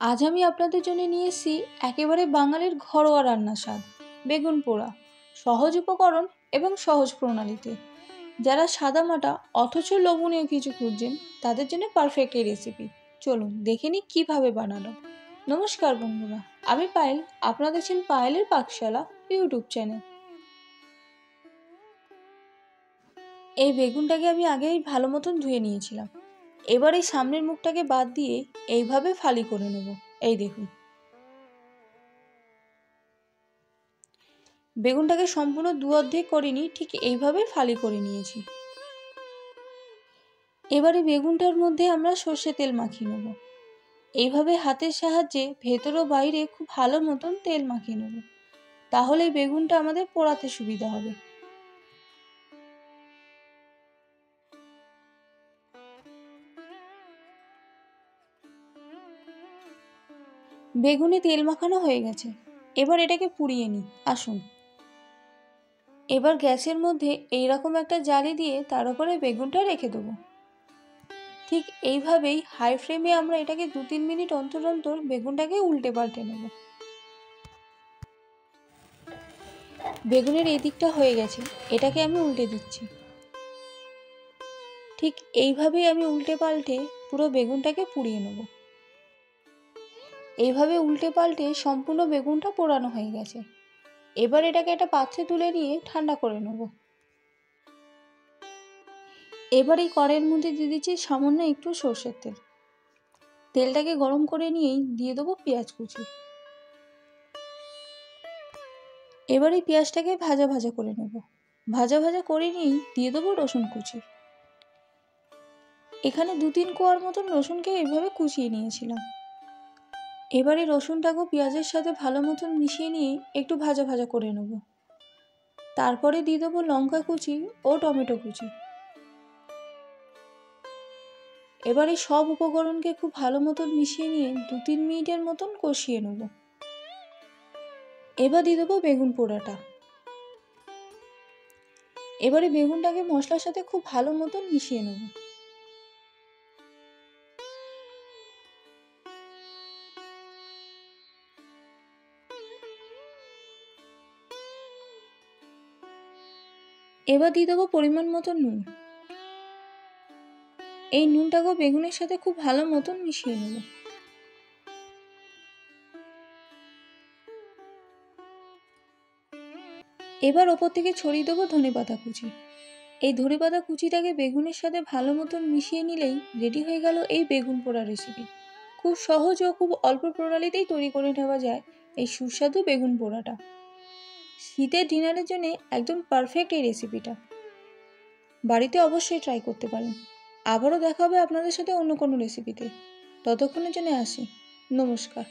আজ আমি আপনাদের জন্য নিয়ে এসেছি একেবারে বাঙালির ঘরোয়া রান্নার স্বাদ বেগুন পোড়া। সহজ উপকরণ এবং সহজ প্রণালীতে। যারা সাদামাটা অথচ লোভনীয় কিছু খুঁজছেন তাদের জন্য পারফেক্ট এই রেসিপি। চলুন দেখে নিই কীভাবে বানানো। নমস্কার বন্ধুরা, আমি পায়েল, আপনারা দেখছেন পায়েলের পাকশালা ইউটিউব চ্যানেল। এই বেগুনটাকে আমি আগেই ভালো মতন ধুয়ে নিয়েছিলাম। এবার এই সামনের মুখটাকে বাদ দিয়ে এইভাবে ফালি করে নেব। এই দেখুন, বেগুনটাকে সম্পূর্ণ দু অর্ধেক করিনি, ঠিক এইভাবে ফালি করে নিয়েছি। এবারে বেগুনটার মধ্যে আমরা সর্ষে তেল মাখিয়ে নেব। এইভাবে হাতের সাহায্যে ভেতর ও বাইরে খুব ভালো মতন তেল মাখিয়ে নেব, তাহলে বেগুনটা আমাদের পোড়াতে সুবিধা হবে। বেগুনে তেল মাখানো হয়ে গেছে, এবার এটাকে পুড়িয়ে নিই। আসুন, এবার গ্যাসের মধ্যে এইরকম একটা জালি দিয়ে তার উপরে বেগুনটা রেখে দেবো। ঠিক এইভাবেই হাই ফ্লেমে আমরা এটাকে 2-3 মিনিট অন্তর অন্তর বেগুনটাকে উল্টে পাল্টে নেব। বেগুনের এই দিকটা হয়ে গেছে, এটাকে আমি উল্টে দিচ্ছি। ঠিক এইভাবেই আমি উল্টে পাল্টে পুরো বেগুনটাকে পুড়িয়ে নেব। এইভাবে উল্টে পাল্টে সম্পূর্ণ বেগুনটা পোড়ানো হয়ে গেছে। এবার এটাকে একটা পাত্রে তুলে নিয়ে ঠান্ডা করে নেব। এবার এই কড়াইয়ের মধ্যে দিয়ে দিচ্ছি সামান্য একটু সর্ষের তেল। তেলটাকে গরম করে নিয়েই দিয়ে দেবো পেঁয়াজ কুচি। এবার এই পেঁয়াজটাকে ভাজা ভাজা করে নেব। ভাজা ভাজা করে নিয়েই দিয়ে দেবো রসুন কুচি। এখানে 2-3 কোয়ার মতন রসুনকে এইভাবে কুচিয়ে নিয়েছিলাম। এবারে রসুনটাকেও পেঁয়াজের সাথে ভালো মতন মিশিয়ে নিয়ে একটু ভাজা ভাজা করে নেব। তারপরে দিয়ে দেবো লঙ্কা কুচি ও টমেটো কুচি। এবারে সব উপকরণকে খুব ভালো মতন মিশিয়ে নিয়ে 2-3 মিনিটের মতন কষিয়ে নেব। এবার দিয়ে দেবো বেগুন পোড়াটা। এবারে বেগুনটাকে মশলার সাথে খুব ভালো মতন মিশিয়ে নেব। এবার দিয়ে দেবো পরিমাণ মতো নুন। এই নুনটাকেও বেগুনের সাথে খুব ভালো মতন মিশিয়ে নেব। এবার ওপর থেকে ছড়িয়ে দেবো ধনেপাতা কুচি। এই ধনেপাতা কুচিটাকে বেগুনের সাথে ভালো মতন মিশিয়ে নিলেই রেডি হয়ে গেল এই বেগুন পোড়া রেসিপি। খুব সহজ ও খুব অল্প প্রণালীতেই তৈরি করে নেওয়া যায় এই সুস্বাদু বেগুন পোড়াটা। শীতের ডিনারের জন্য একদম পারফেক্ট এই রেসিপিটা। বাড়িতে অবশ্যই ট্রাই করতে পারেন। আবারও দেখা হবে আপনাদের সাথে অন্য কোনো রেসিপিতে। ততক্ষণের জন্য আসি। নমস্কার।